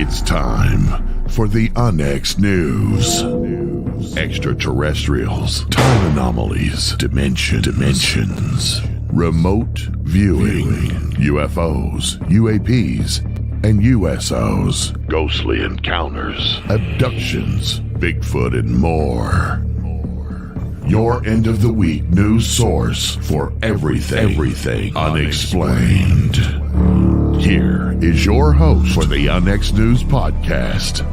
It's time for the Onyx News. Extraterrestrials, time anomalies, dimensions, remote viewing, UFOs, UAPs, and USOs, ghostly encounters, abductions, Bigfoot, and more. Your end of the week news source for everything unexplained. Here is your host for the Onyx News Podcast,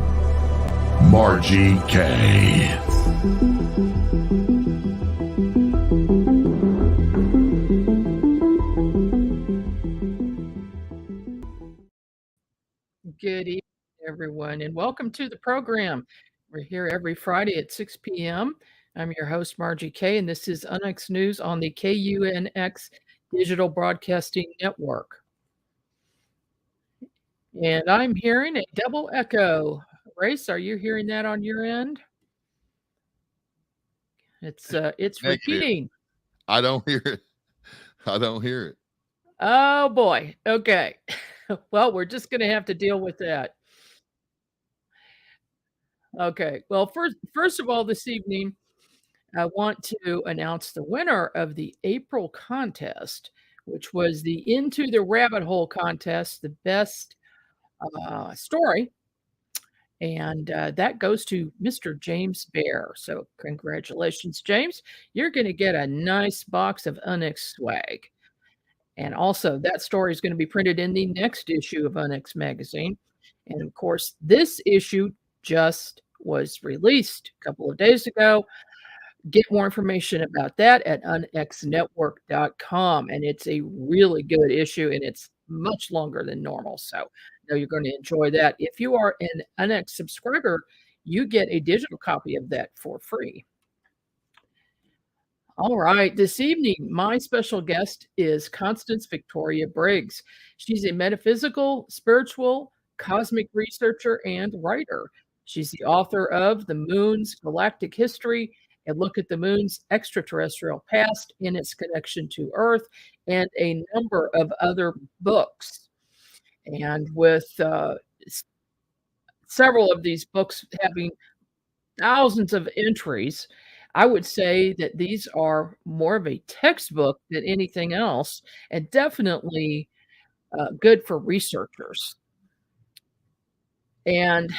Margie K. Good evening, everyone, and welcome to the program. We're here every Friday at 6 p.m. I'm your host, Margie K., and this is Onyx News on the KUNX Digital Broadcasting Network. And I'm hearing a double echo. Race, are you hearing that on your end? It's repeating. I don't hear it. Oh boy. Okay. Well, we're just going to have to deal with that. Okay. Well, first of all, this evening, I want to announce the winner of the April contest, which was the Into the Rabbit Hole contest, the best story. And that goes to Mr. James Bear. So congratulations, James. You're going to get a nice box of Onyx swag. And also, that story is going to be printed in the next issue of Onyx magazine. And of course, this issue just was released a couple of days ago. Get more information about that at unxnetwork.com. And it's a really good issue, and it's much longer than normal. So I know you're going to enjoy that. If you are an UNX subscriber, you get a digital copy of that for free. All right, this evening, my special guest is Constance Victoria Briggs. She's a metaphysical, spiritual, cosmic researcher and writer. She's the author of The Moon's Galactic History, a look at the moon's extraterrestrial past and its connection to Earth, and a number of other books. And with several of these books having thousands of entries, I would say that these are more of a textbook than anything else, and definitely good for researchers. And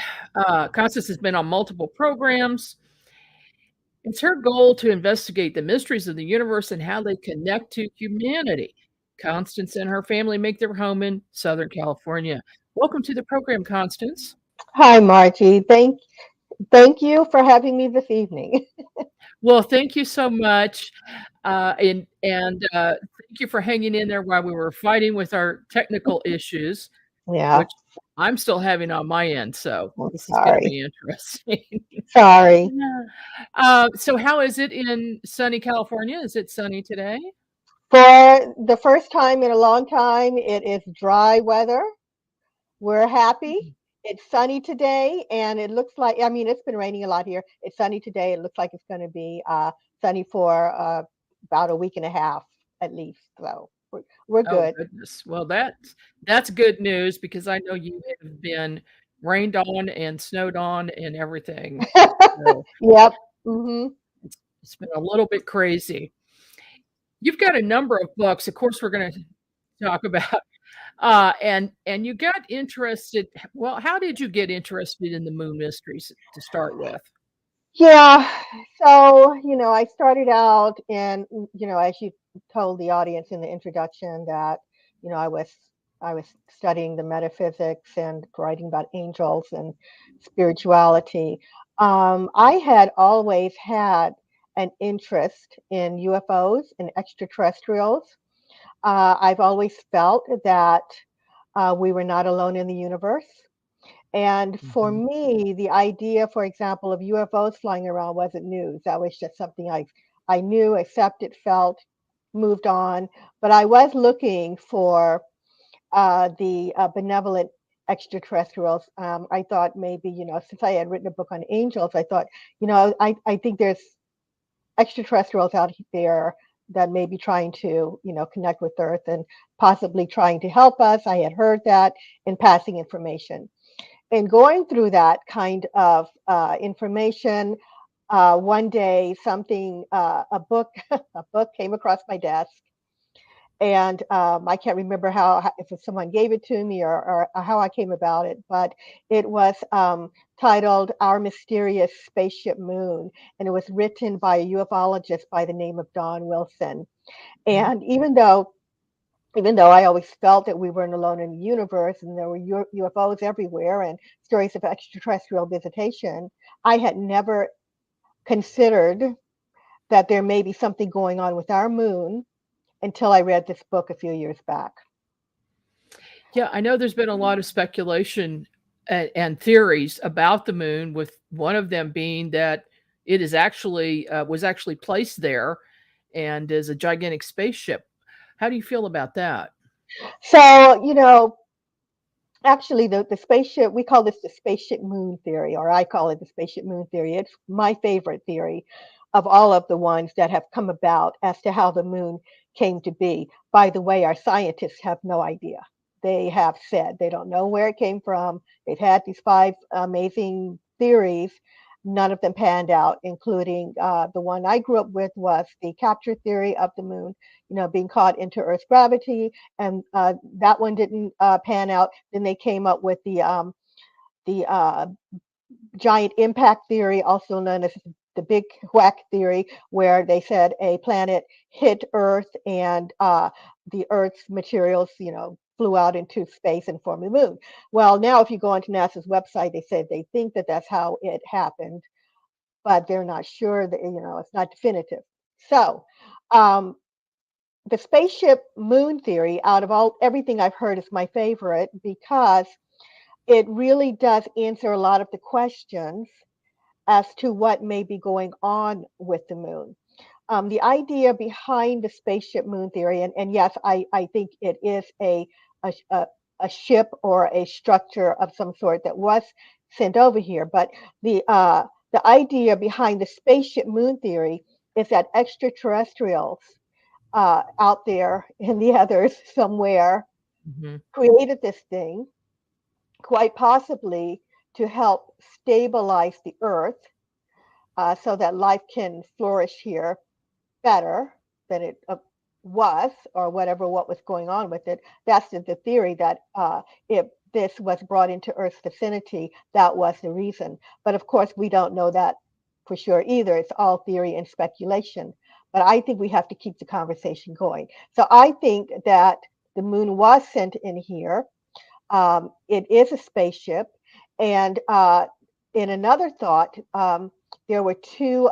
Constance has been on multiple programs. It's her goal to investigate the mysteries of the universe and how they connect to humanity. Constance and her family make their home in Southern California. Welcome to the program, Constance. Hi, Margie. Thank you for having me this evening. Well, thank you so much. And thank you for hanging in there while we were fighting with our technical issues, which I'm still having on my end. So this is going to be interesting. Sorry. So how is it in sunny California? Is it sunny today? For the first time in a long time, it is dry weather. We're happy. It's sunny today, and it looks like, it's been raining a lot here. It's sunny today. It looks like it's going to be sunny for about a week and a half at least. So we're good. Goodness. Well, that's good news, because I know you have been rained on and snowed on and everything. So, yep. Mm-hmm. It's been a little bit crazy. You've got a number of books, of course, we're going to talk about. And you got interested. Well, how did you get interested in the moon mysteries to start with? Yeah. So, I started out and, as you told the audience in the introduction that, I was studying the metaphysics and writing about angels and spirituality. I had always had an interest in UFOs and extraterrestrials. I've always felt that we were not alone in the universe. And for me, the idea, for example, of UFOs flying around wasn't news. That was just something I knew, accepted, felt, moved on. But I was looking for the benevolent extraterrestrials. I thought maybe, since I had written a book on angels, I thought, I think there's extraterrestrials out there that may be trying to, connect with Earth and possibly trying to help us. I had heard that in passing information. in going through that kind of information, one day a book a book came across my desk, and I can't remember if someone gave it to me or how I came about it, but it was titled "Our Mysterious Spaceship Moon," and it was written by a ufologist by the name of Don Wilson. And even though I always felt that we weren't alone in the universe and there were UFOs everywhere and stories of extraterrestrial visitation, I had never considered that there may be something going on with our moon until I read this book a few years back. Yeah, I know there's been a lot of speculation and theories about the moon, with one of them being that it is actually was actually placed there and is a gigantic spaceship. How do you feel about that? So, actually, the spaceship, we call this the spaceship moon theory, or I call it the spaceship moon theory. It's my favorite theory of all of the ones that have come about as to how the moon came to be. By the way, our scientists have no idea. They have said they don't know where it came from. They've had these 5 amazing theories. None of them panned out, including the one I grew up with was the capture theory of the moon, being caught into Earth's gravity, and that one didn't pan out. Then they came up with the giant impact theory, also known as the big whack theory, where they said a planet hit Earth and the Earth's materials, flew out into space and formed the moon. Well, now if you go onto NASA's website, they said they think that that's how it happened, but they're not sure that, it's not definitive. So, um, the spaceship moon theory, out of everything I've heard, is my favorite because it really does answer a lot of the questions as to what may be going on with the moon. The idea behind the spaceship moon theory, and yes, I think it is a, a, a ship or a structure of some sort that was sent over here, but the idea behind the spaceship moon theory is that extraterrestrials out there in the others somewhere Hmm. created this thing, quite possibly to help stabilize the Earth so that life can flourish here better than it was, or what was going on with it. That's the theory, that if this was brought into Earth's vicinity, that was the reason. But of course, we don't know that for sure either. It's all theory and speculation. But I think we have to keep the conversation going. So I think that the moon was sent in here. It is a spaceship. And in another thought, there were 2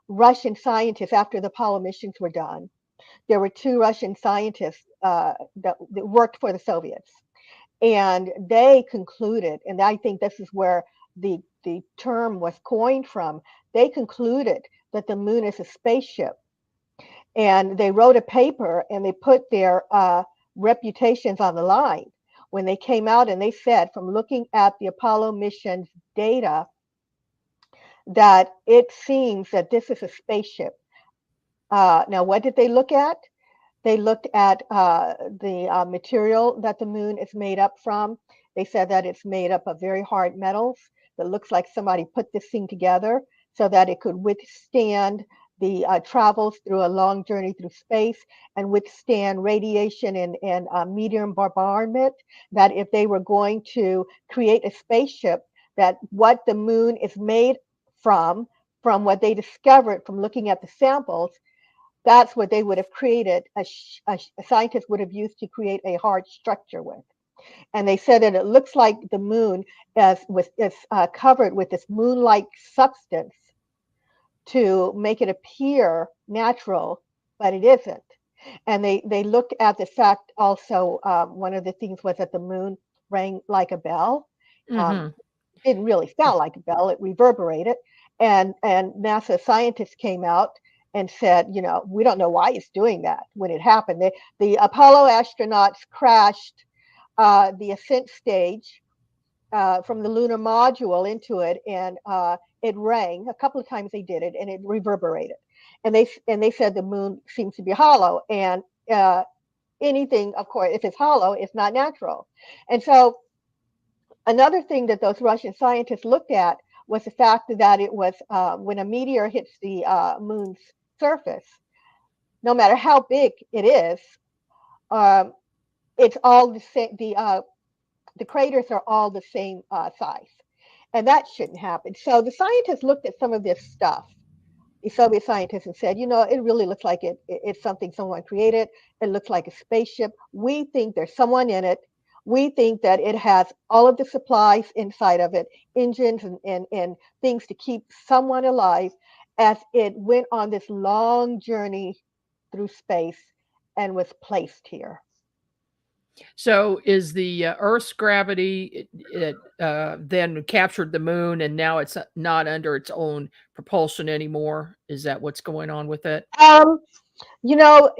Russian scientists, after the Apollo missions were done. There were 2 Russian scientists that worked for the Soviets, and they concluded, and I think this is where the term was coined from. They concluded that the moon is a spaceship, and they wrote a paper and they put their reputations on the line when they came out, and they said, from looking at the Apollo missions data, that it seems that this is a spaceship. Now, what did they look at? They looked at the material that the moon is made up from. They said that it's made up of very hard metals that looks like somebody put this thing together so that it could withstand the travels through a long journey through space and withstand radiation and meteor bombardment. That if they were going to create a spaceship, that what the moon is made from what they discovered from looking at the samples, that's what they would have created, a scientist would have used to create a hard structure with. And they said that it looks like the moon is covered with this moon-like substance to make it appear natural, but it isn't. And they looked at the fact also, one of the things was that the moon rang like a bell. Um, Hmm. didn't really sound like a bell, it reverberated. And NASA scientists came out and said, we don't know why it's doing that when it happened. The Apollo astronauts crashed the ascent stage from the lunar module into it, and it rang a couple of times. They did it, and it reverberated. And they said the moon seems to be hollow, and anything, of course, if it's hollow, it's not natural. And so Another thing that those Russian scientists looked at was the fact that it was when a meteor hits the moon's surface, no matter how big it is, um, it's all the same. The craters are all the same size, and that shouldn't happen. So the scientists looked at some of this stuff, the Soviet scientists, and said, it really looks like it's something someone created. It looks like a spaceship. We think there's someone in it. We think that it has all of the supplies inside of it, engines and things to keep someone alive as it went on this long journey through space and was placed here. So is the Earth's gravity then captured the moon, and now it's not under its own propulsion anymore? Is that what's going on with it? You know,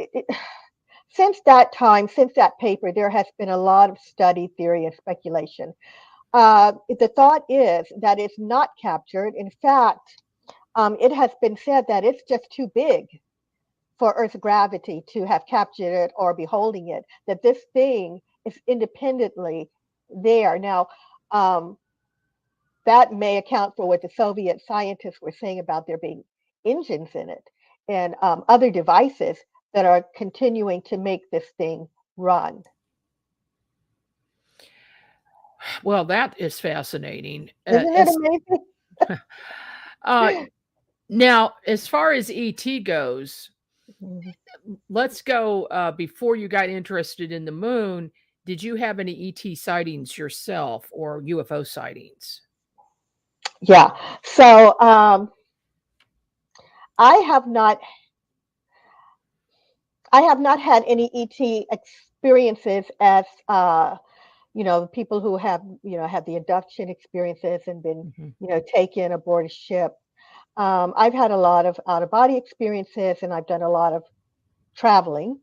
since that time, since that paper, there has been a lot of study, theory, and speculation. The thought is that it's not captured. In fact, it has been said that it's just too big for Earth's gravity to have captured it or be holding it, that this thing is independently there. Now, that may account for what the Soviet scientists were saying about there being engines in it and other devices that are continuing to make this thing run. Well, that is fascinating. Isn't it amazing? Now, as far as ET goes, Mhm. let's go before you got interested in the moon. Did you have any ET sightings yourself or UFO sightings? Yeah. So I have not I have not had any ET experiences as people who have had the abduction experiences and been Mhm. taken aboard a ship. I've had a lot of out of body experiences, and I've done a lot of traveling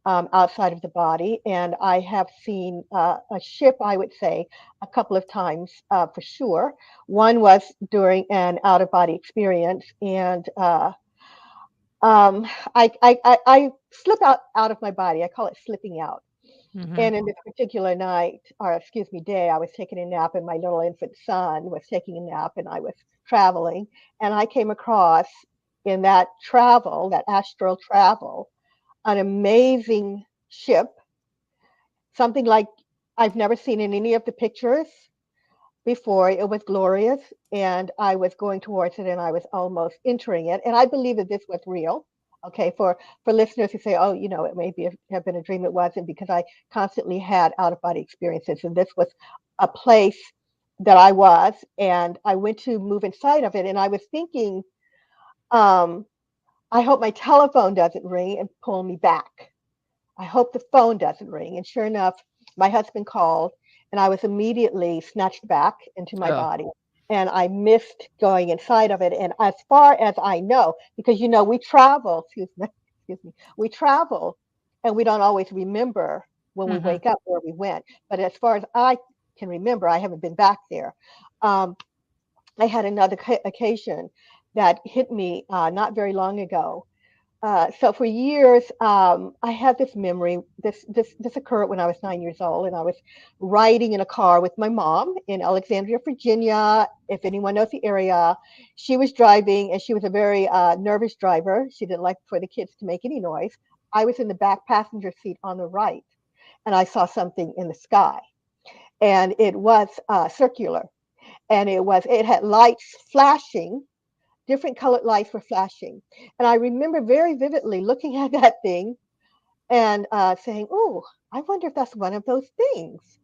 outside of the body, and I have seen a ship, I would say, a couple of times for sure. One was during an out of body experience, and um, I slip out of my body. I call it slipping out. Mhm. And in this particular night, or excuse me, day, I was taking a nap, and my little infant son was taking a nap, and I was traveling, and I came across in that travel, that astral travel, an amazing ship, something like I've never seen in any of the pictures before. It was glorious, and I was going towards it, and I was almost entering it, and I believe that this was real. Okay, for listeners who say, "Oh, it may have been a dream," it wasn't, because I constantly had out of body experiences, and this was a place that I was, and I went to move inside of it, and I was thinking, um, I hope my telephone doesn't ring and pull me back. I hope the phone doesn't ring. And sure enough, my husband called, and I was immediately snatched back into my Oh, body. And I missed going inside of it. And as far as I know, because we travel, excuse me, we travel and we don't always remember when we mhm. wake up where we went. But as far as I can remember, I haven't been back there. Um, I had another occasion that hit me not very long ago. So for years, I had this memory. This occurred when I was 9 years old, and I was riding in a car with my mom in Alexandria, Virginia. If anyone knows the area, she was driving, and she was a very nervous driver. She didn't like for the kids to make any noise. I was in the back passenger seat on the right, and I saw something in the sky, and it was circular, and it had lights flashing, different colored lights were flashing. And I remember very vividly looking at that thing and saying, "Oh, I wonder if that's one of those things."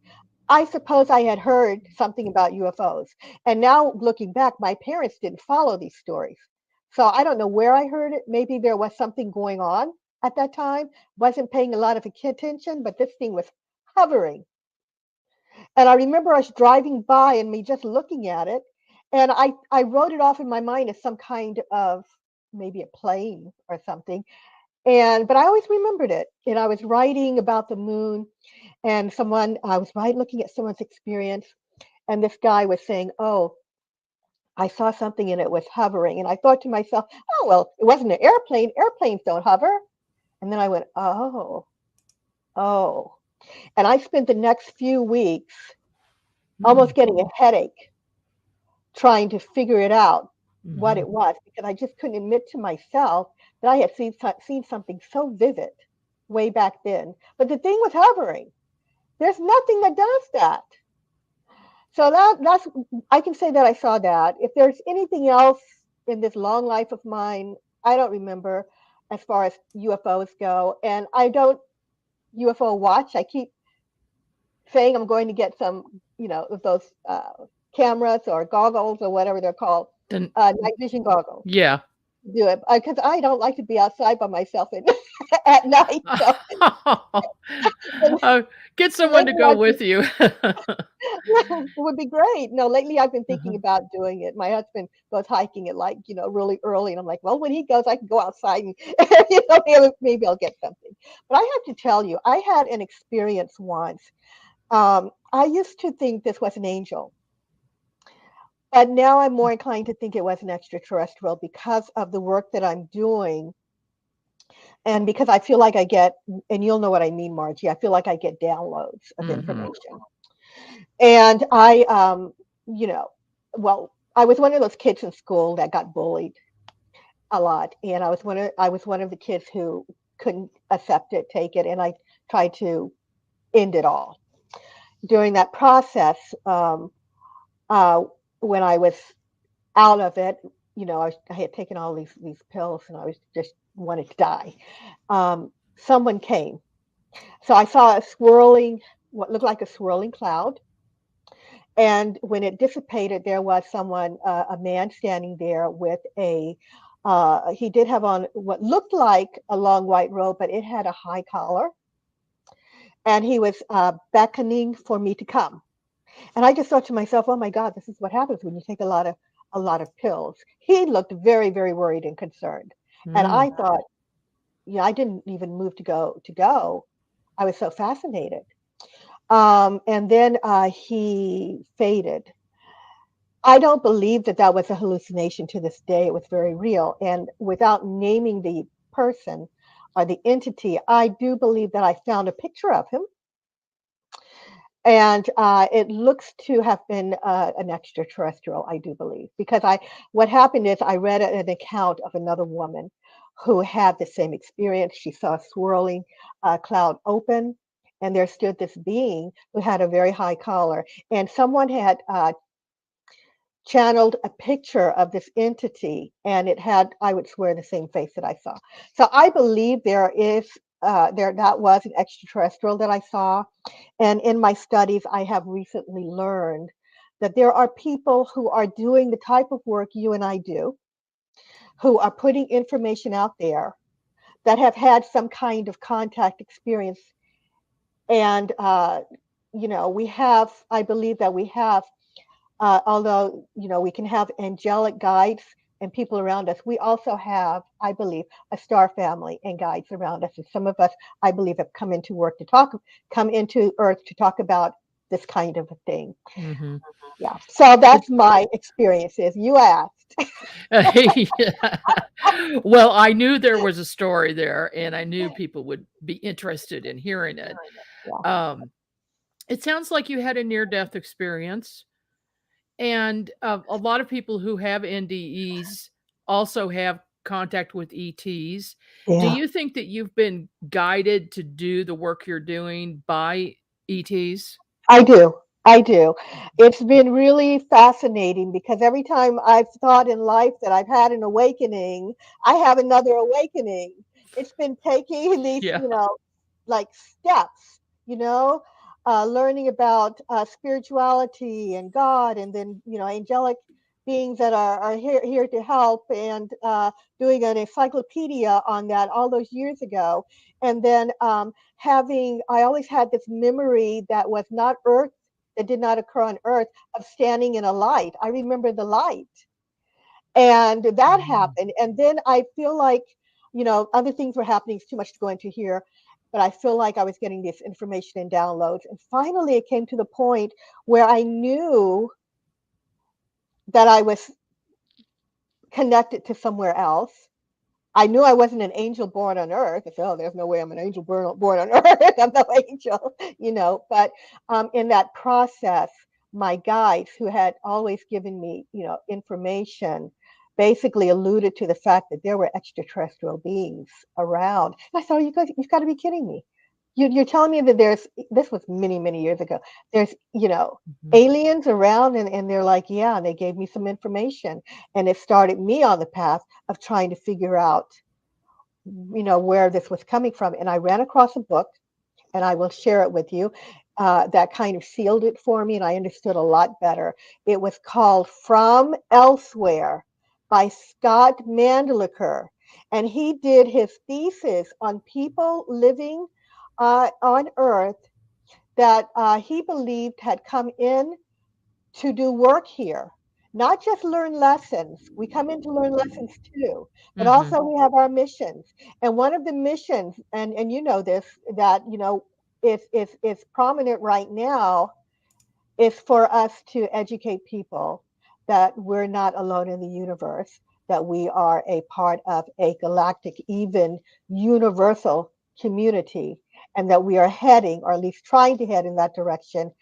I suppose I had heard something about UFOs. And now looking back, my parents didn't follow these stories. So I don't know where I heard it. Maybe there was something going on at that time. Wasn't paying a lot of attention, but this thing was hovering. And I remember us driving by and me just looking at it. And I wrote it off in my mind as some kind of maybe a plane or something. But I always remembered it. And I was writing about the moon, and I was looking at someone's experience, and this guy was saying, "Oh, I saw something and it was hovering." And I thought to myself, "Oh, well, it wasn't an airplane. Airplanes don't hover." And then I went, "Oh, oh." And I spent the next few weeks almost getting a headache trying to figure it out what Mhm. it was, because I just couldn't admit to myself that I had seen something so vivid way back then. But the thing was hovering. There's nothing that does that. So that's I can say that I saw that. If there's anything else in this long life of mine, I don't remember as far as UFOs go. And I don't UFO watch. I keep saying I'm going to get some, of those cameras or goggles or whatever they're called, Then night vision goggles. yeah. Do it because I don't like to be outside by myself at night. So Uh, get someone to lately go I've been, with you. it would be great. No, lately I've been thinking Uh-huh. about doing it. My husband goes hiking at like, really early. And I'm like, well, when he goes, I can go outside and, maybe I'll get something. But I have to tell you, I had an experience once. I used to think this was an angel, but now I'm more inclined to think it was an extraterrestrial because of the work that I'm doing. And because I feel like I get, and you'll know what I mean, Margie, I feel like I get downloads of Mhm. information. And you know, well, I was one of those kids in school that got bullied a lot, and I was one of the kids who couldn't accept it, take it, and I tried to end it all. During that process, uh, when I was out of it, I had taken all these pills, and I was just wanted to die. Someone came, so I saw what looked like a swirling cloud. And when it dissipated, there was a man standing there with he did have on what looked like a long white robe, but it had a high collar. And he was beckoning for me to come. And I just thought to myself, oh my God, this is what happens when you take a lot of pills. He looked very, very worried and concerned. And Mm. I thought, I didn't even move to go. I was so fascinated. And then he faded. I don't believe that that was a hallucination to this day. It was very real. And without naming the person or the entity, I do believe that I found a picture of him. And it looks to have been an extraterrestrial, I do believe, because what happened is I read an account of another woman who had the same experience. She saw a swirling cloud open, and there stood this being who had a very high collar, and someone had channeled a picture of this entity, and it had, I would swear, the same face that I saw. So I believe that was an extraterrestrial that I saw. And in my studies, I have recently learned that there are people who are doing the type of work you and I do, who are putting information out there that have had some kind of contact experience. And I believe that we have, although we can have angelic guides and people around us, we also have, I believe, a star family and guides around us. And some of us, I believe, have come into Earth to talk about this kind of a thing. Mhm. Yeah. So It that's my experiences. You asked. Yeah. Well, I knew there was a story there, and I knew people would be interested in hearing it. Yeah, Um, it sounds like you had a near-death experience, and, a lot of people who have NDEs also have contact with ETs. Do yeah, you think that you've been guided to do the work you're doing by ETs? I do. I do. It's been really fascinating because every time I've thought in life that I've had an awakening, I have another awakening. It's been taking these, Yeah. like steps, learning about spirituality and God, and then angelic beings that are here to help, and doing an encyclopedia on that all those years ago, and then having I always had this memory that was not Earth, that did not occur on Earth, of standing in a light. I remember the light, and that Mhm. happened. And then I feel like, other things were happening. It's too much to go into here, but I feel like I was getting this information and downloads. And finally, it came to the point where I knew that I was connected to somewhere else. I knew I wasn't an angel born on earth. I said, oh, there's no way I'm an angel born on earth. I'm no angel, But in that process, my guides who had always given me, information, basically alluded to the fact that there were extraterrestrial beings around. And I thought, you guys, you've got to be kidding me. You're telling me that this was many, many years ago. There's, Mhm. aliens around, and they're like, yeah, and they gave me some information. And it started me on the path of trying to figure out, where this was coming from. And I ran across a book, and I will share it with you. That kind of sealed it for me, and I understood a lot better. It was called From Elsewhere by Scott Mandeliker, and he did his thesis on people living on Earth that he believed had come in to do work here, not just learn lessons. We come in to learn lessons too, but Mhm. also we have our missions. And one of the missions, and you know this, that is prominent right now, is for us to educate people that we're not alone in the universe, that we are a part of a galactic, even universal community, and that we are heading, or at least trying to head in that direction,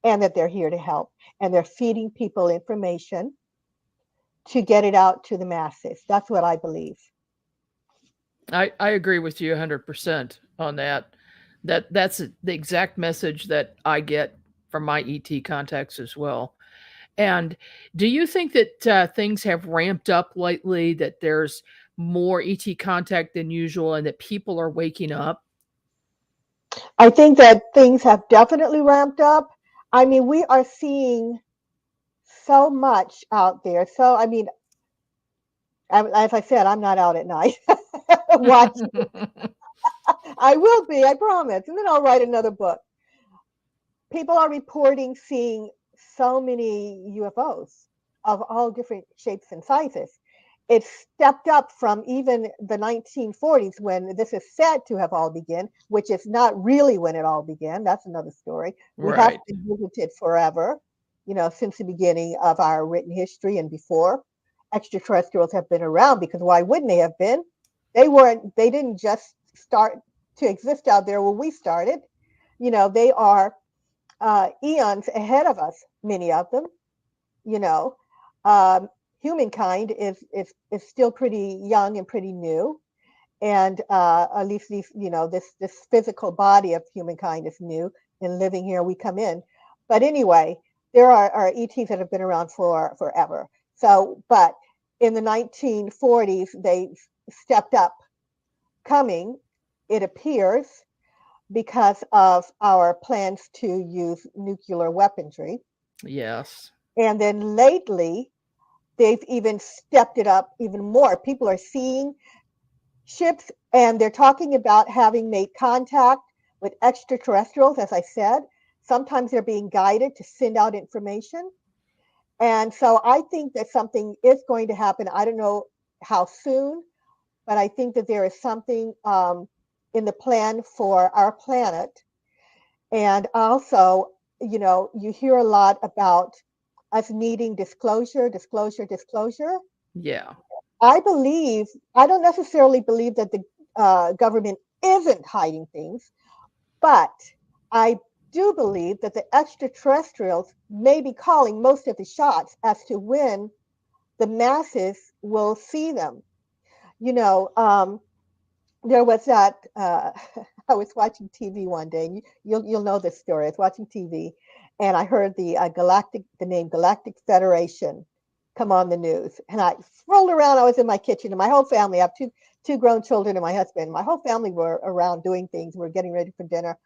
and that they're here to help. And they're feeding people information to get it out to the masses. That's what I believe. I agree with you 100% on that. That's the exact message that I get from my ET contacts as well. And do you think that things have ramped up lately, that there's more ET contact than usual and that people are waking up? I think that things have definitely ramped up. I mean, we are seeing so much out there. So, I mean, as I said, I'm not out at night watching. I will be, I promise. And then I'll write another book. People are reporting seeing so many UFOs of all different shapes and sizes. It's stepped up from even the 1940s, when this is said to have all begun, which is not really when it all began. That's another story. We have Right. been visited forever, since the beginning of our written history and before. Extraterrestrials have been around, because why wouldn't they have been? They didn't just start to exist out there when we started. They are eons ahead of us, many of them. You know, um, Humankind is still pretty young and pretty new, and at least this physical body of humankind is new and living here. We come in, but anyway, there are ETs that have been around for forever. So, but in the 1940s, they stepped up coming. It appears because of our plans to use nuclear weaponry. Yes. And then lately, they've even stepped it up even more. People are seeing ships, and they're talking about having made contact with extraterrestrials, as I said. Sometimes they're being guided to send out information. And so I think that something is going to happen. I don't know how soon, but I think that there is something in the plan for our planet. And also, you hear a lot about us needing disclosure, disclosure, disclosure. Yeah. I don't necessarily believe that the government isn't hiding things, but I do believe that the extraterrestrials may be calling most of the shots as to when the masses will see them. You know, there was that I was watching TV one day. And you'll know this story. I was watching TV, and I heard the name Galactic Federation come on the news, and I rolled around. I was in my kitchen, and my whole family. I have two grown children and my husband. My whole family were around doing things. We were getting ready for dinner,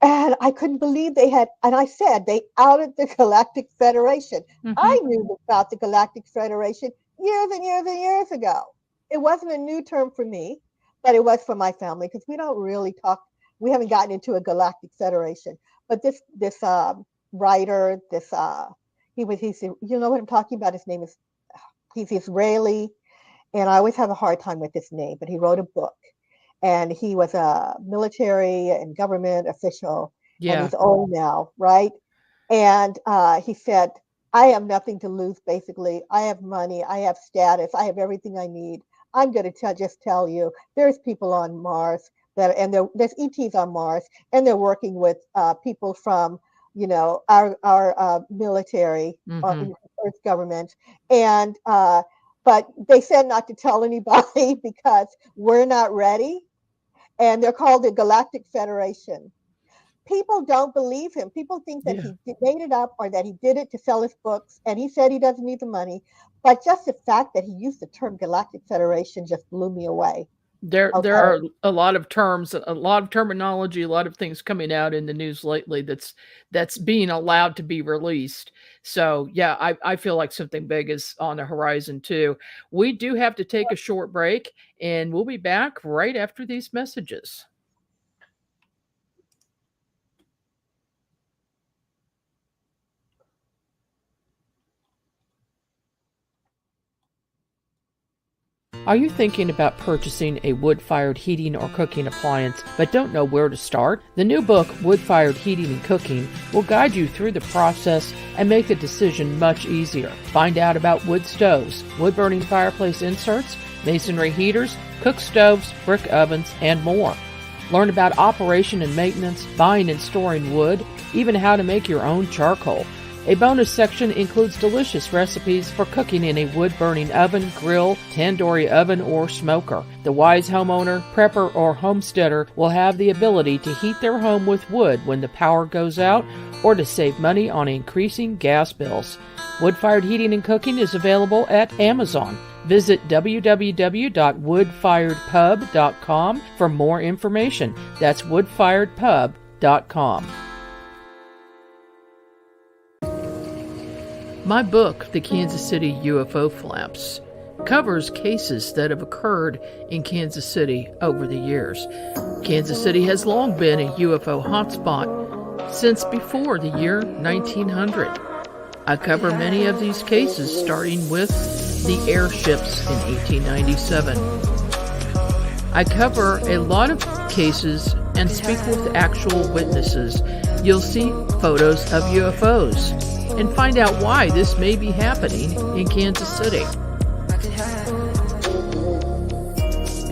and I couldn't believe they had. And I said they outed the Galactic Federation. Hmm. I knew about the Galactic Federation years and years and years ago. It wasn't a new term for me, but it was for my family, because we don't really talk. We haven't gotten into a Galactic Federation. But this writer, he's you know what I'm talking about. His name is He's Israeli, and I always have a hard time with this name. But he wrote a book, and he was a military and government official, and Yeah. he's old now, right? And he said, I have nothing to lose, basically. I have money, I have status, I have everything I need. I'm going to just tell you, there's people on Mars, and there's ETs on Mars, and they're working with people from our military or Hmm. Earth government, and but they said not to tell anybody because we're not ready, and they're called the Galactic Federation. People don't believe him. People think that Yeah. he made it up or that he did it to sell his books, and he said he doesn't need the money. But just the fact that he used the term Galactic Federation just blew me away. There Okay. are a lot of terms, a lot of terminology, a lot of things coming out in the news lately that's being allowed to be released. So yeah, I feel like something big is on the horizon too. We do have to take a short break, and we'll be back right after these messages. Are you thinking about purchasing a wood-fired heating or cooking appliance but don't know where to start? The new book, Wood-Fired Heating and Cooking, will guide you through the process and make the decision much easier. Find out about wood stoves, wood-burning fireplace inserts, masonry heaters, cook stoves, brick ovens, and more. Learn about operation and maintenance, buying and storing wood, even how to make your own charcoal. A bonus section includes delicious recipes for cooking in a wood-burning oven, grill, tandoori oven, or smoker. The wise homeowner, prepper, or homesteader will have the ability to heat their home with wood when the power goes out or to save money on increasing gas bills. Wood-fired heating and cooking is available at Amazon. Visit www.woodfiredpub.com for more information. That's woodfiredpub.com. My book, The Kansas City UFO Flaps, covers cases that have occurred in Kansas City over the years. Kansas City has long been a UFO hotspot since before the year 1900. I cover many of these cases, starting with the airships in 1897. I cover a lot of cases and speak with actual witnesses. You'll see photos of UFOs and find out why this may be happening in Kansas City.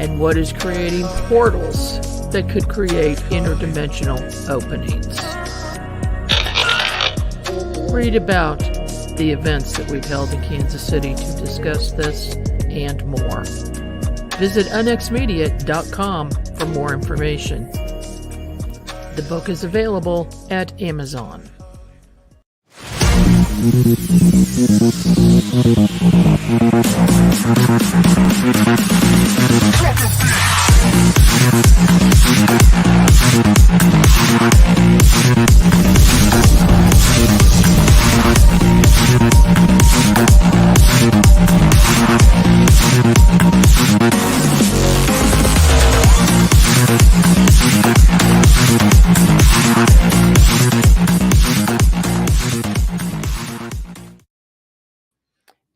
And what is creating portals that could create interdimensional openings. Read about the events that we've held in Kansas City to discuss this and more. Visit unexmedia.com for more information. The book is available at Amazon.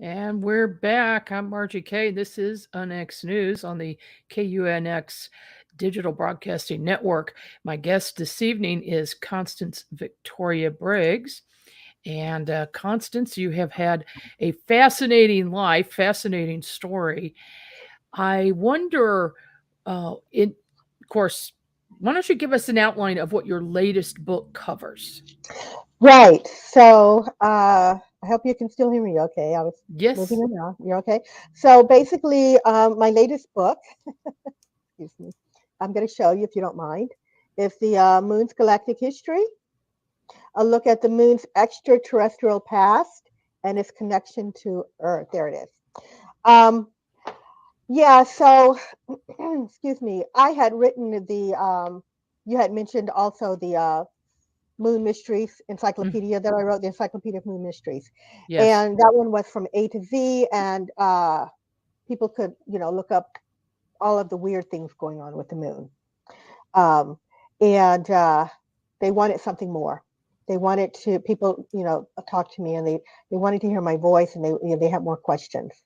And we're back. I'm Margie Kay. This is UNX News on the KUNX Digital Broadcasting Network. My guest this evening is Constance Victoria Briggs. And Constance, you have had a fascinating life, fascinating story. I wonder, of course, why don't you give us an outline of what your latest book covers? Right. So I hope you can still hear me okay. I was Yes. moving around. You're okay. So basically, my latest book, excuse me, I'm going to show you if you don't mind, is the Moon's Galactic History, a look at the moon's extraterrestrial past and its connection to Earth. There it is. Yeah, so excuse me, I had written you had mentioned also the Moon Mysteries encyclopedia that I wrote, the Encyclopedia of Moon Mysteries. Yes. And that one was from A to Z, and people could, look up all of the weird things going on with the moon. And they wanted something more. They wanted to, people, talk to me, and they wanted to hear my voice, and they had more questions.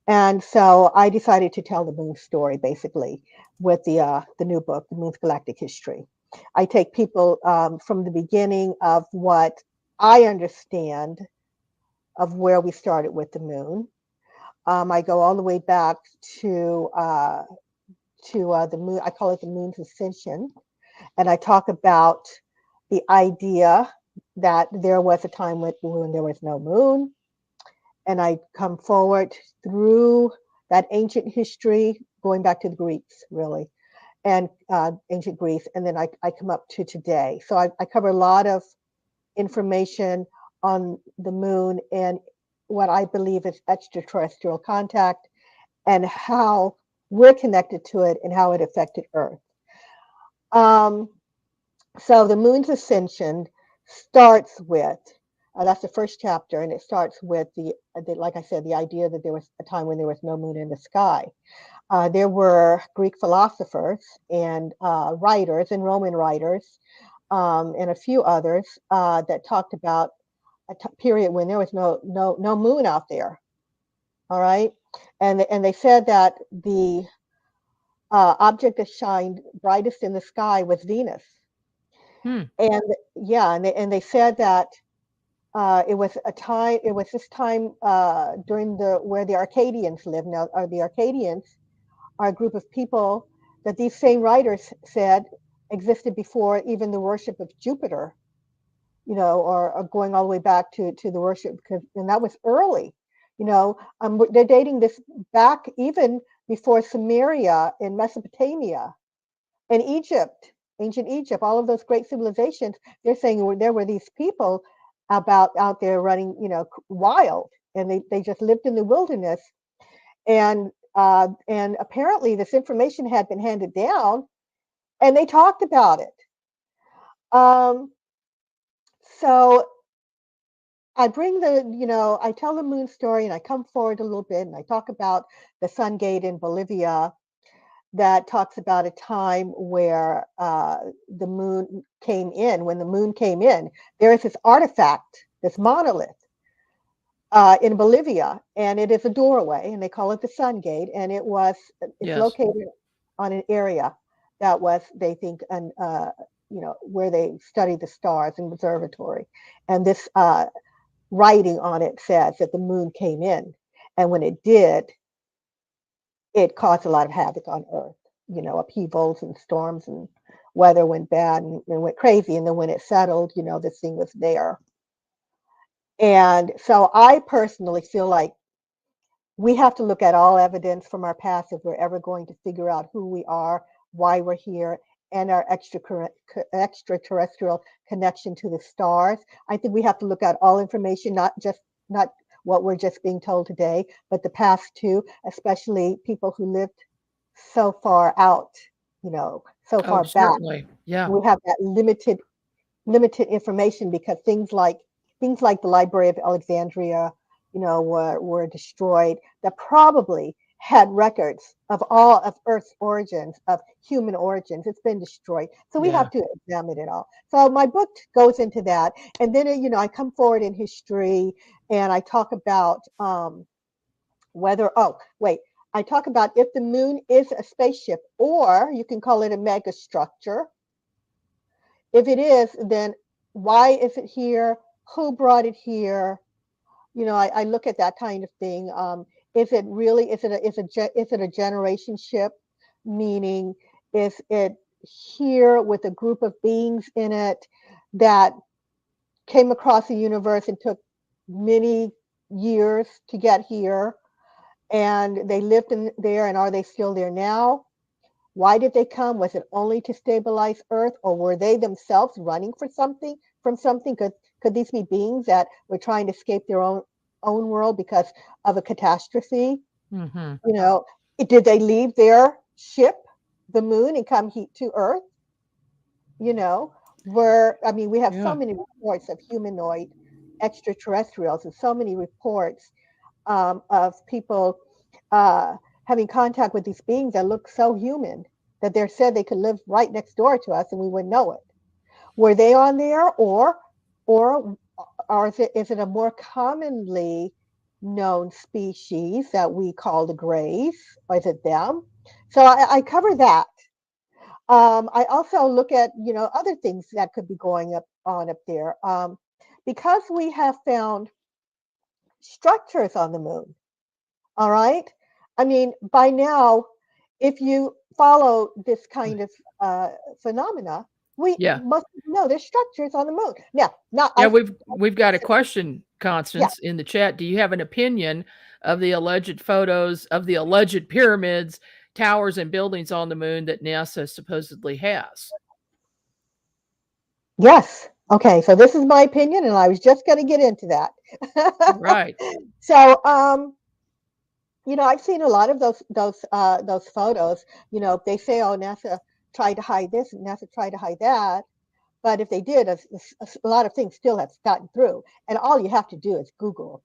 And so I decided to tell the moon story, basically, with the new book, The Moon's Galactic History. I take people from the beginning of what I understand of where we started with the moon. I go all the way back to the moon. I call it the moon's ascension, and I talk about the idea that there was a time when there was no moon, and I come forward through that ancient history, going back to the Greeks, really, and ancient Greece, and then I come up to today. So I cover a lot of information on the moon and what I believe is extraterrestrial contact and how we're connected to it and how it affected Earth. Um, so the moon's ascension starts with that's the first chapter, and it starts with like I said, the idea that there was a time when there was no moon in the sky. There were Greek philosophers and writers and Roman writers and a few others that talked about a period when there was no moon out there. All right, and they said that the object that shined brightest in the sky was Venus. And yeah, and they said that it was this time during where the Arcadians lived. Now, the Arcadians are a group of people that these same writers said existed before even the worship of Jupiter, or going all the way back to the worship, and that was early. They're dating this back even before Sumeria in Mesopotamia and Egypt, ancient Egypt, all of those great civilizations. They're saying there were these people out there running, wild, and they just lived in the wilderness, and apparently this information had been handed down, and they talked about it. So I bring I tell the moon story, and I come forward a little bit, and I talk about the Sun Gate in Bolivia that talks about a time where the moon came in. When the moon came in, there is this artifact, this monolith in Bolivia, and it is a doorway, and they call it the Sun Gate, and it's located on an area that was, they think, where they studied the stars, an observatory, and this writing on it says that the moon came in, and when it did, it caused a lot of havoc on Earth. Upheavals and storms, and weather went bad and went crazy. And then when it settled, this thing was there. And so I personally feel like we have to look at all evidence from our past if we're ever going to figure out who we are, why we're here, and our extraterrestrial connection to the stars. I think we have to look at all information, not what we're just being told today, but the past too, especially people who lived so far out, so far back. Certainly. Yeah. We have that limited information because things like the Library of Alexandria, were destroyed, that probably had records of all of Earth's origins, of human origins. It's been destroyed. So we have to examine it all. So my book goes into that. And then, I come forward in history, and I talk about I talk about if the moon is a spaceship, or you can call it a mega structure. If it is, then why is it here? Who brought it here? I look at that kind of thing. Is it a generation ship? Meaning, is it here with a group of beings in it that came across the universe and took many years to get here, and they lived in there, and are they still there now? Why did they come? Was it only to stabilize Earth, or were they themselves running from something? Could these be beings that were trying to escape their own world because of a catastrophe? Did they leave their ship, the moon, and come to Earth? We have so many reports of humanoid extraterrestrials, and so many reports of people having contact with these beings that look so human that they said they could live right next door to us and we wouldn't know it. Were they on there, or is it a more commonly known species that we call the Greys, or is it them? So I cover that. I also look at other things that could be going on up there, because we have found structures on the moon. All right. I mean, by now, if you follow this kind of phenomena, most of No, there's structures on the moon. Now, not Yeah, I. we've got a question, Yeah. Constance, in the chat. Do you have an opinion of the alleged photos of the alleged pyramids, towers, and buildings on the moon that NASA supposedly has? Yes. Okay. So this is my opinion, and I was just going to get into that. Right. So, I've seen a lot of those photos. They say, "Oh, NASA tried to hide this, and NASA tried to hide that." But if they did, a lot of things still have gotten through. And all you have to do is Google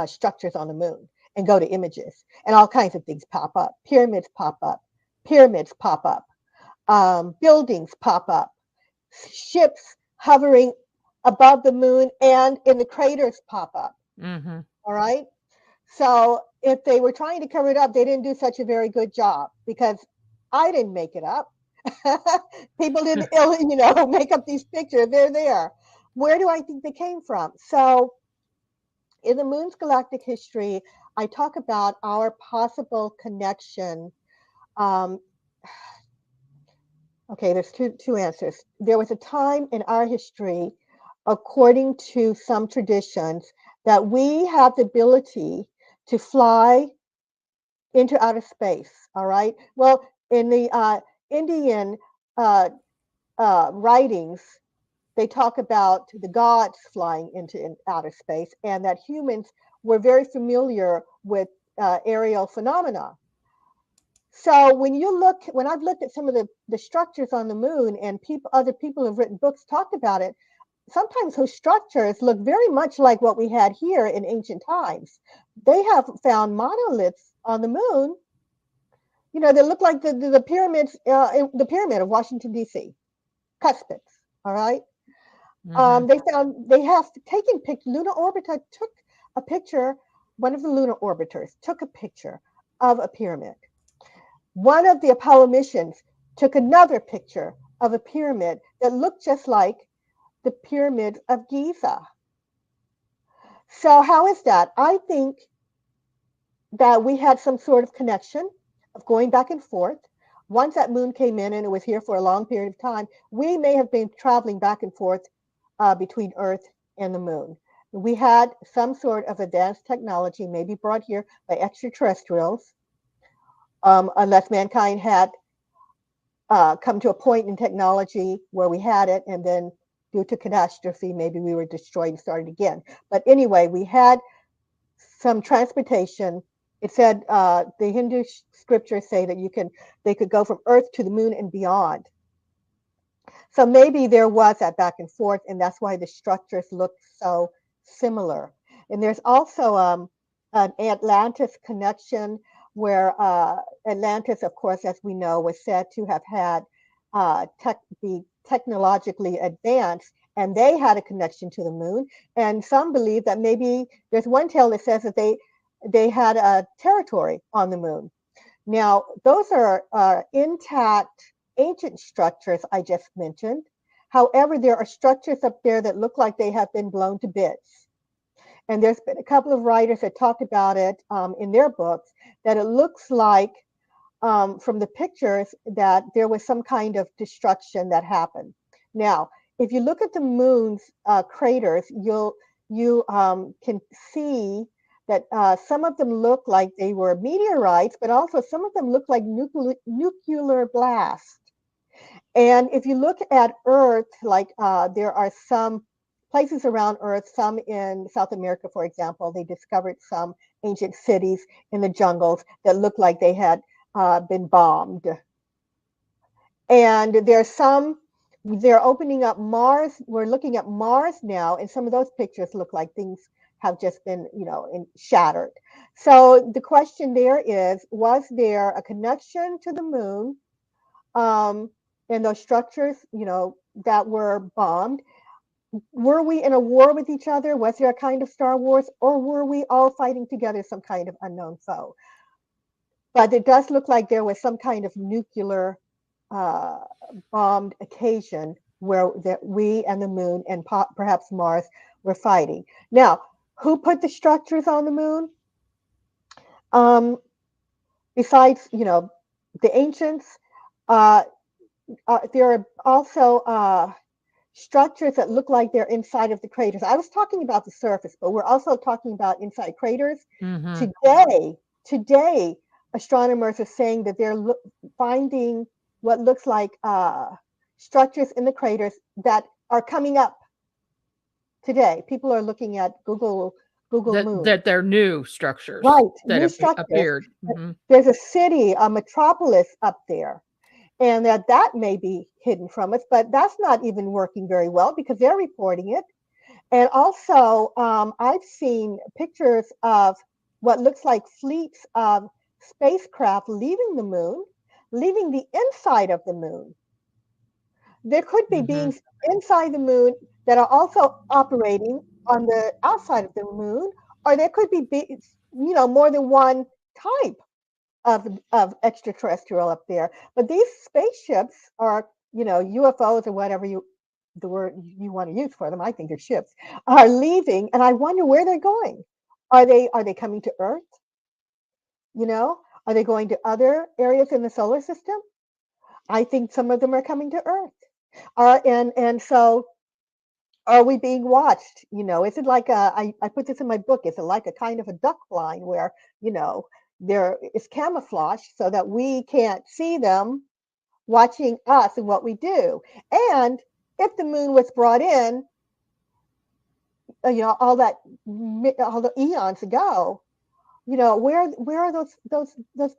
structures on the moon and go to images, and all kinds of things pop up. Pyramids pop up. Pyramids pop up. Buildings pop up. Ships hovering above the moon and in the craters pop up. Mm-hmm. All right. So if they were trying to cover it up, they didn't do such a very good job, because I didn't make it up. People didn't, make up these pictures. They're there. Where do I think they came from? So in the moon's galactic history, I talk about our possible connection. Um, okay, there's two answers. There was a time in our history, according to some traditions, that we have the ability to fly into outer space. All right. Well, in the Indian writings, they talk about the gods flying into outer space, and that humans were very familiar with aerial phenomena. So when I've looked at some of the structures on the moon, and other people who've written books talked about it, sometimes those structures look very much like what we had here in ancient times. They have found monoliths on the moon. They look like the pyramids, the pyramid of Washington D.C. cuspids. All right. Mm-hmm. They have taken lunar orbiter took a picture. One of the lunar orbiters took a picture of a pyramid. One of the Apollo missions took another picture of a pyramid that looked just like the pyramid of Giza. So how is that? I think that we had some sort of connection of going back and forth. Once that moon came in and it was here for a long period of time, we may have been traveling back and forth between Earth and the moon. We had some sort of advanced technology, maybe brought here by extraterrestrials, unless mankind had come to a point in technology where we had it, and then due to catastrophe, maybe we were destroyed and started again. But anyway, we had some transportation. It said the Hindu scriptures say that they could go from Earth to the moon and beyond. So maybe there was that back and forth, and that's why the structures look so similar. And there's also an Atlantis connection, where Atlantis, of course, as we know, was said to have had be technologically advanced, and they had a connection to the moon. And some believe that maybe there's one tale that says that they had a territory on the moon. Now, those are intact ancient structures I just mentioned. However, there are structures up there that look like they have been blown to bits. And there's been a couple of writers that talked about it in their books, that it looks like from the pictures that there was some kind of destruction that happened. Now, if you look at the moon's craters, you can see that some of them look like they were meteorites, but also some of them look like nuclear blasts. And if you look at Earth, like there are some places around Earth, some in South America, for example, they discovered some ancient cities in the jungles that looked like they had been bombed. And they're opening up Mars. We're looking at Mars now, and some of those pictures look like things have just been, shattered. So the question there is, was there a connection to the moon and those structures, that were bombed? Were we in a war with each other? Was there a kind of Star Wars, or were we all fighting together some kind of unknown foe? But it does look like there was some kind of nuclear bombed occasion where we and the moon and perhaps Mars were fighting. Now, who put the structures on the moon? Besides, the ancients, there are also structures that look like they're inside of the craters. I was talking about the surface, but we're also talking about inside craters. Mm-hmm. Today, astronomers are saying that they're finding what looks like structures in the craters that are coming up today. People are looking at Google Moon. That they're new structures, Right, that new have structures. appeared. Mm-hmm. There's a city, a metropolis up there, and that may be hidden from us, but that's not even working very well because they're reporting it. And also, I've seen pictures of what looks like fleets of spacecraft leaving the moon, leaving the inside of the moon. There could be Mm-hmm. beings inside the moon that are also operating on the outside of the moon, or there could be more than one type of extraterrestrial up there. But these spaceships are, UFOs or whatever the word you want to use for them, I think they're ships, are leaving, and I wonder where they're going. Are they coming to Earth? Are they going to other areas in the solar system? I think some of them are coming to Earth. And so are we being watched? Is it like I put this in my book, is it like a kind of a duck blind where, there is camouflage so that we can't see them watching us and what we do? And if the moon was brought in, all the eons ago, where are those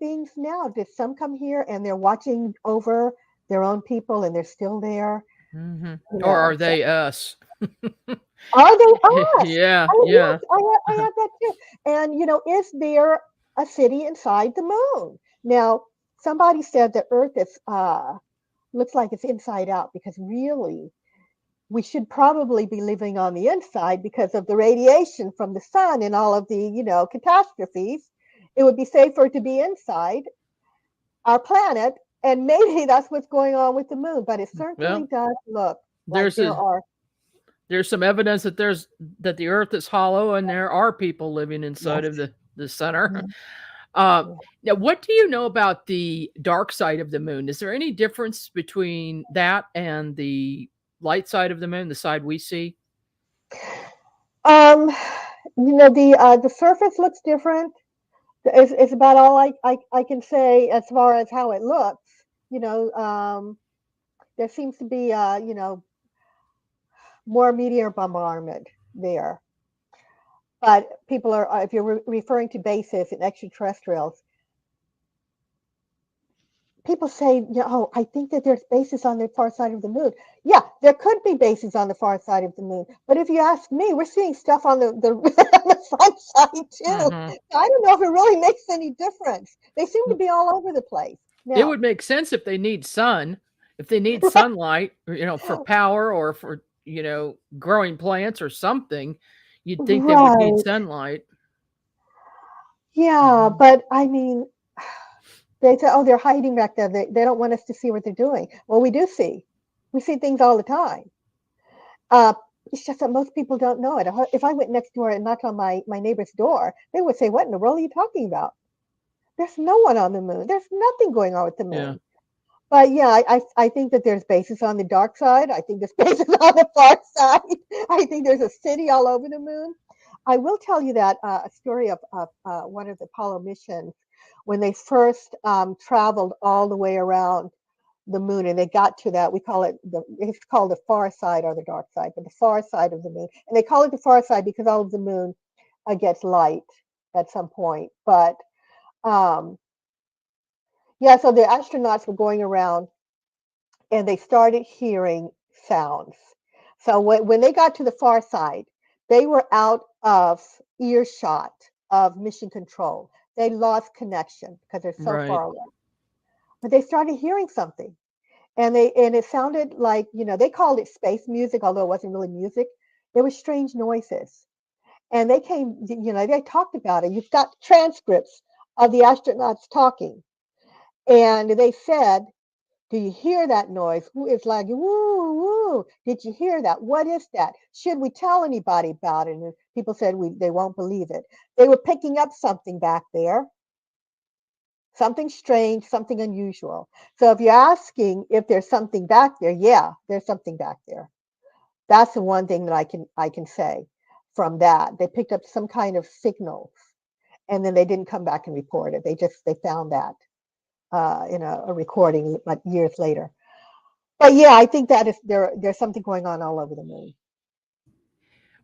beings now? Did some come here and they're watching over their own people and they're still there? Mm-hmm. Or are they us? Are they us? Yeah, Oh, yeah. yes, I have that too. And is there a city inside the moon? Now, somebody said that Earth is looks like it's inside out because really we should probably be living on the inside because of the radiation from the sun and all of the catastrophes. It would be safer to be inside our planet, and maybe that's what's going on with the moon. But it certainly does look like there's some evidence that the Earth is hollow and there are people living inside Yes. of the center. Mhm. Now, what do you know about the dark side of the moon? Is there any difference between that and the light side of the moon, the side we see? The surface looks different. It's about all I can say as far as how it looks. There seems to be more meteor bombardment there. But people are, if you're referring to bases and extraterrestrials, people say, I think that there's bases on the far side of the moon. Yeah, there could be bases on the far side of the moon. But if you ask me, we're seeing stuff on the, on the front side too. Mm-hmm. I don't know if it really makes any difference. They seem to be all over the place. Now, It would make sense if they need sunlight, for power or for, growing plants or something. You'd think they would need right. sunlight. Yeah, Mm-hmm. but I mean, they say, oh, they're hiding back there. They don't want us to see what they're doing. Well, we do see. We see things all the time. Uh, it's just that most people don't know it. If I went next door and knocked on my neighbor's door, they would say, what in the world are you talking about? There's no one on the moon. There's nothing going on with the moon. Yeah. But yeah, I think that there's bases on the dark side. I think there's bases on the far side. I think there's a city all over the moon. I will tell you that a story of one of the Apollo missions when they first traveled all the way around the moon and they got to that, it's called the far side or the dark side, but the far side of the moon. And they call it the far side because all of the moon gets light at some point. But yeah, so the astronauts were going around and they started hearing sounds. So when they got to the far side, they were out of earshot of mission control. They lost connection because they're so Right. far away. But they started hearing something. And it sounded like, they called it space music, although it wasn't really music. There were strange noises. And they they talked about it. You've got transcripts of the astronauts talking. And they said, do you hear that noise? It's like, woo, woo. Did you hear that? What is that? Should we tell anybody about it? And people said they won't believe it. They were picking up something back there, something strange, something unusual. So if you're asking if there's something back there, yeah, there's something back there. That's the one thing that I can say from that. They picked up some kind of signals, and then they didn't come back and report it. They found that in a recording like years later. But yeah, I think that is there's something going on all over the moon.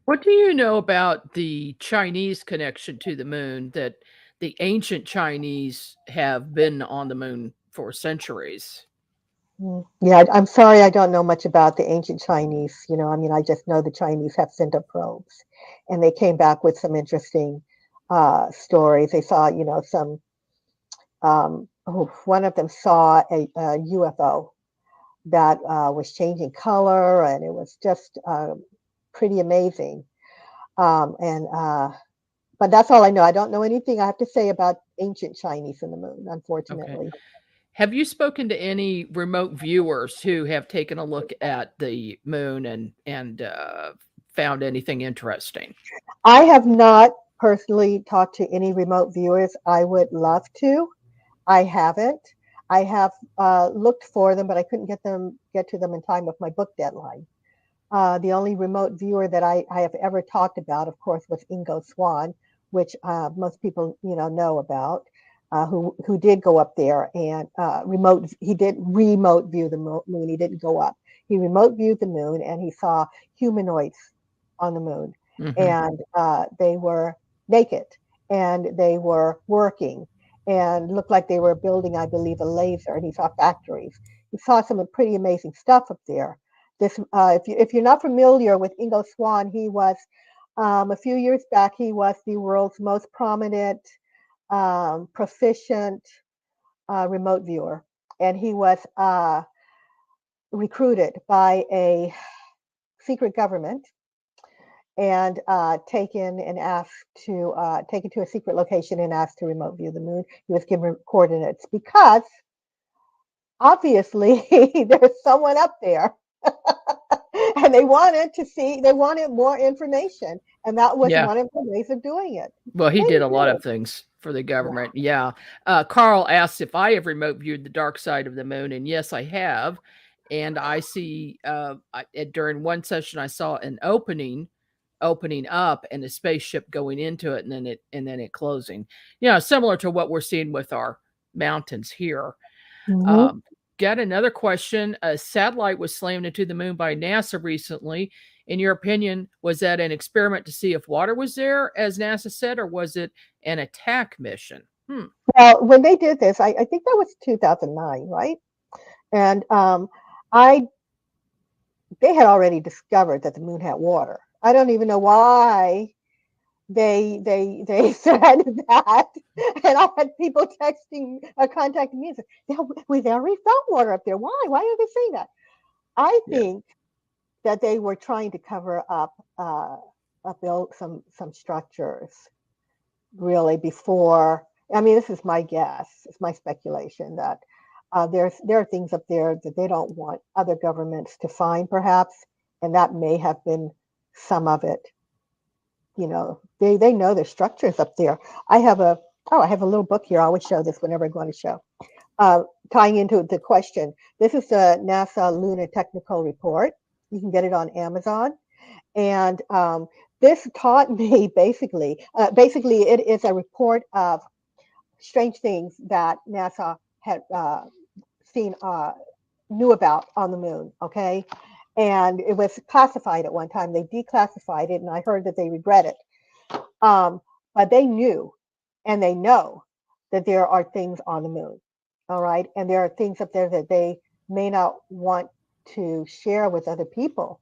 What do you know about the Chinese connection to the moon, that the ancient Chinese have been on the moon for centuries? Yeah, I'm sorry, I don't know much about the ancient Chinese. I mean, I just know the Chinese have sent up probes, and they came back with some interesting stories. They saw, some. One of them saw a UFO that was changing color, and it was just pretty amazing. And But that's all I know. I don't know anything I have to say about ancient Chinese in the moon, Okay. unfortunately. Have you spoken to any remote viewers who have taken a look at the moon and found anything interesting? I have not personally talked to any remote viewers. I would love to. I haven't. I have looked for them, but I couldn't get to them in time with my book deadline. The only remote viewer that I have ever talked about, of course, was Ingo Swann, which most people know about, who did go up there and remote. He did remote view the moon. He didn't go up. He remote viewed the moon, and he saw humanoids on the moon, Mhm. and they were naked, and they were working, and looked like they were building, I believe, a laser. And he saw factories. He saw some pretty amazing stuff up there. If you're not familiar with Ingo Swann, he was a few years back. He was the world's most prominent, proficient remote viewer, and he was recruited by a secret government and taken to a secret location and asked to remote view the moon. He was given coordinates because obviously there's someone up there. And they wanted more information, and that was Yeah. one of the ways of doing it. Well, he They did a lot did. of things for the Yeah. government. Yeah. Carl asks if I have remote viewed the dark side of the moon, and yes, I have. And I see during one session I saw an opening up and a spaceship going into it, and then it closing. Similar to what we're seeing with our mountains here. Mhm. Um, Got another question. A satellite was slammed into the moon by NASA recently. In your opinion, was that an experiment to see if water was there, as NASA said, or was it an attack mission? Well, when they did this, I think that was 2009, right? And I they had already discovered that the moon had water. I don't even know why they said that, and I had people texting contacting me and said, "Yeah, we've already found water up there. Why are they saying that?" I Yeah. think that they were trying to cover up build some structures really before. I mean, this is my guess. It's my speculation that there are things up there that they don't want other governments to find, perhaps, and that may have been some of it. They know there's structures up there. I have a little book here. I always show this whenever I go on a show. Tying into the question, this is the NASA Lunar Technical Report. You can get it on Amazon, and this taught me basically it is a report of strange things that NASA had seen knew about on the moon. Okay, and it was classified at one time. They declassified it, and I heard that they regret it. Um, but they knew, and they know that there are things on the moon. All right, and there are things up there that they may not want to share with other people,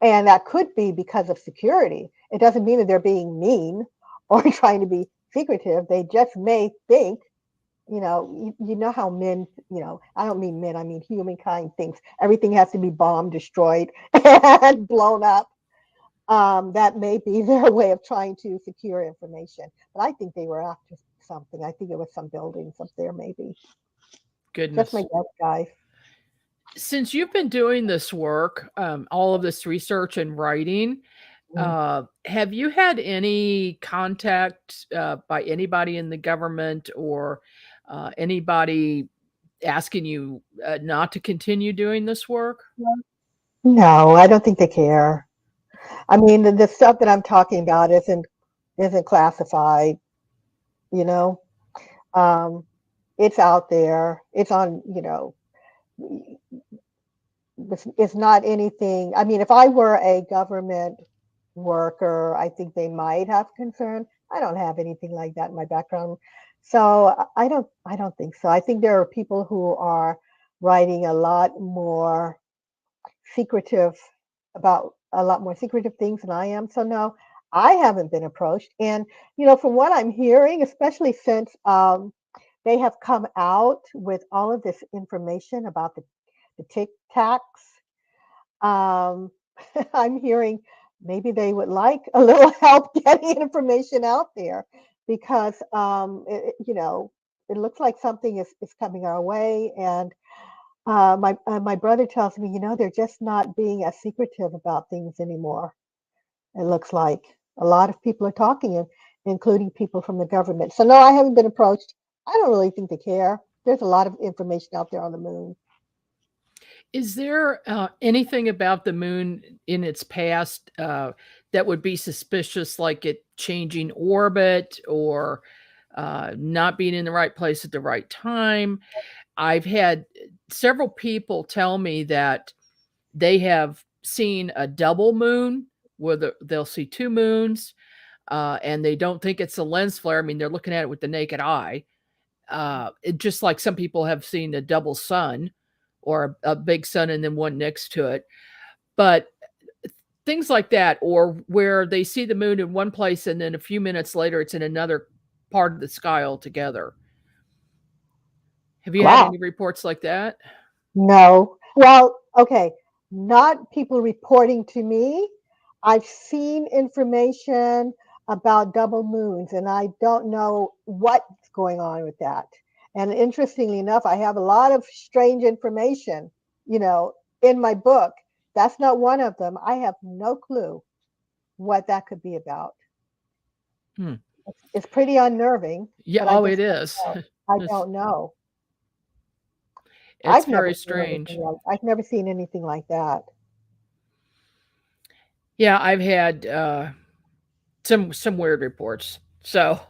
and that could be because of security. It doesn't mean that they're being mean or trying to be secretive. They just may think, you know how men, I don't mean men, I mean humankind thinks everything has to be bombed, destroyed, and blown up. That may be their way of trying to secure information. But I think they were after something. I think it was some buildings up there, maybe. Just my Goodness. guess, guys. Since you've been doing this work, all of this research and writing, Mm. have you had any contact by anybody in the government or anybody asking you not to continue doing this work? No, I don't think they care. I mean, the stuff that I'm talking about isn't classified, you know. Um, it's out there. It's on, it's not anything. I mean, if I were a government worker, I think they might have concern. I don't have anything like that in my background. So I don't think so. I think there are people who are writing secretive a lot more secretive things than I am. So no, I haven't been approached. And from what I'm hearing, especially since they have come out with all of this information about the tic tacs, um, I'm hearing maybe they would like a little help getting information out there because it looks like something is coming our way. And my brother tells me, they're just not being as secretive about things anymore. It looks like a lot of people are talking, including people from the government. So no, I haven't been approached. I don't really think they care. There's a lot of information out there on the moon. Is there anything about the moon in its past that would be suspicious, like it changing orbit or not being in the right place at the right time? I've had several people tell me that they have seen a double moon where they'll see two moons and they don't think it's a lens flare. I mean, they're looking at it with the naked eye. Just like some people have seen a double sun or a big sun and then one next to it. But things like that, or where they see the moon in one place and then a few minutes later it's in another part of the sky altogether. Have you had Wow. any reports like that? No. Well, okay. Not people reporting to me. I've seen information about double moons, and I don't know what's going on with that. And interestingly enough, I have a lot of strange information, in my book. That's not one of them. I have no clue what that could be about. Hmm. It's pretty unnerving, Yeah, but I oh, just it is. don't know. I It's don't know. it's very strange. I've never seen anything like that. Yeah, I've had some weird reports. So,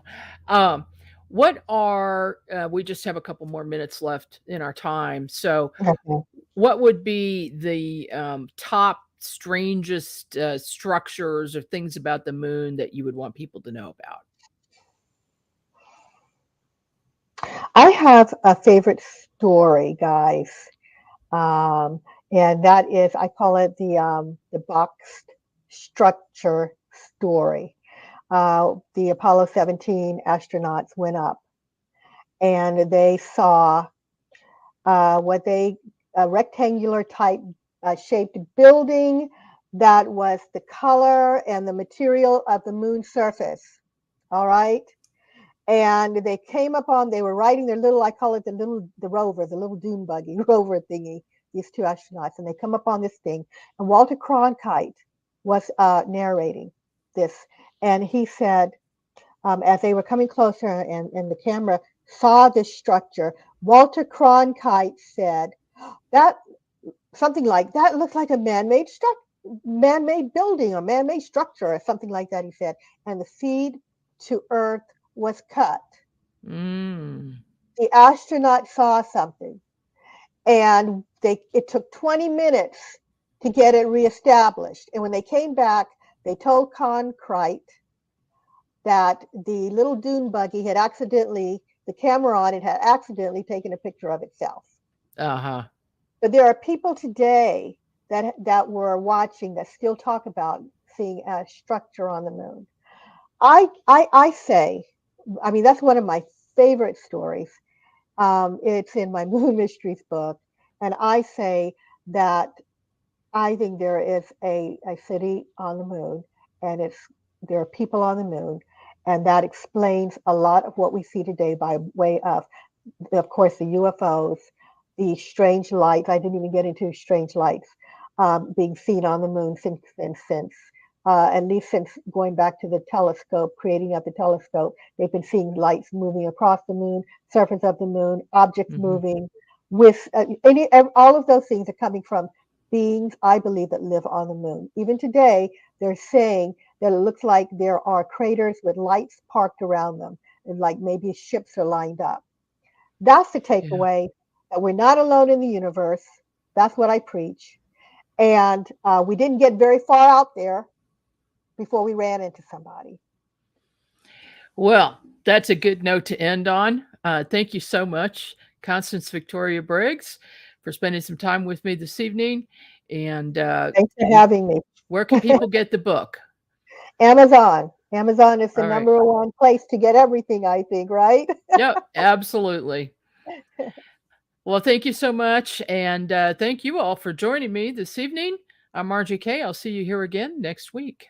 um, what are we just have a couple more minutes left in our time. So, Okay. what would be the top strangest structures or things about the moon that you would want people to know about? I have a favorite story, guys, um, and that is I call it the boxed structure story. The Apollo 17 astronauts went up, and they saw what they a rectangular type shaped building that was the color and the material of the moon surface. All right. And they were riding their little, I call it the rover, the little dune buggy rover thingy, these two astronauts. And they come upon this thing. And Walter Cronkite was narrating this. And he said, as they were coming closer and the camera saw this structure, Walter Cronkite said, that something like that looked like a man-made building or man-made structure or something like that, he said. And the feed to Earth was cut. Mm. The astronaut saw something, and it took 20 minutes to get it reestablished. And when they came back, they told Cronkite that the little dune buggy the camera on it had accidentally taken a picture of itself. Uh-huh. But there are people today that were watching that still talk about seeing a structure on the moon. I say, I mean, that's one of my favorite stories. It's in my Moon Mysteries book, and I say that I think there is a city on the moon, and there are people on the moon, and that explains a lot of what we see today by way of course, the UFOs, the strange lights. I didn't even get into strange lights being seen on the moon since at least since going back to the telescope, creating of the telescope. They've been seeing lights moving across the moon, surface of the moon, objects Mm-hmm. moving. With all of those things are coming from beings, I believe, that live on the moon. Even today, they're saying that it looks like there are craters with lights parked around them, and like maybe ships are lined up. That's the Yeah. takeaway, that we're not alone in the universe. That's what I preach. And we didn't get very far out there before we ran into somebody. Well, that's a good note to end on. Thank you so much, Constance Victoria Briggs, for spending some time with me this evening. And Thanks for having me. where can people get the book? Amazon. Amazon is the All right. number one place to get everything, I think, right? Yep, absolutely. Well, thank you so much. And thank you all for joining me this evening. I'm Margie Kay. I'll see you here again next week.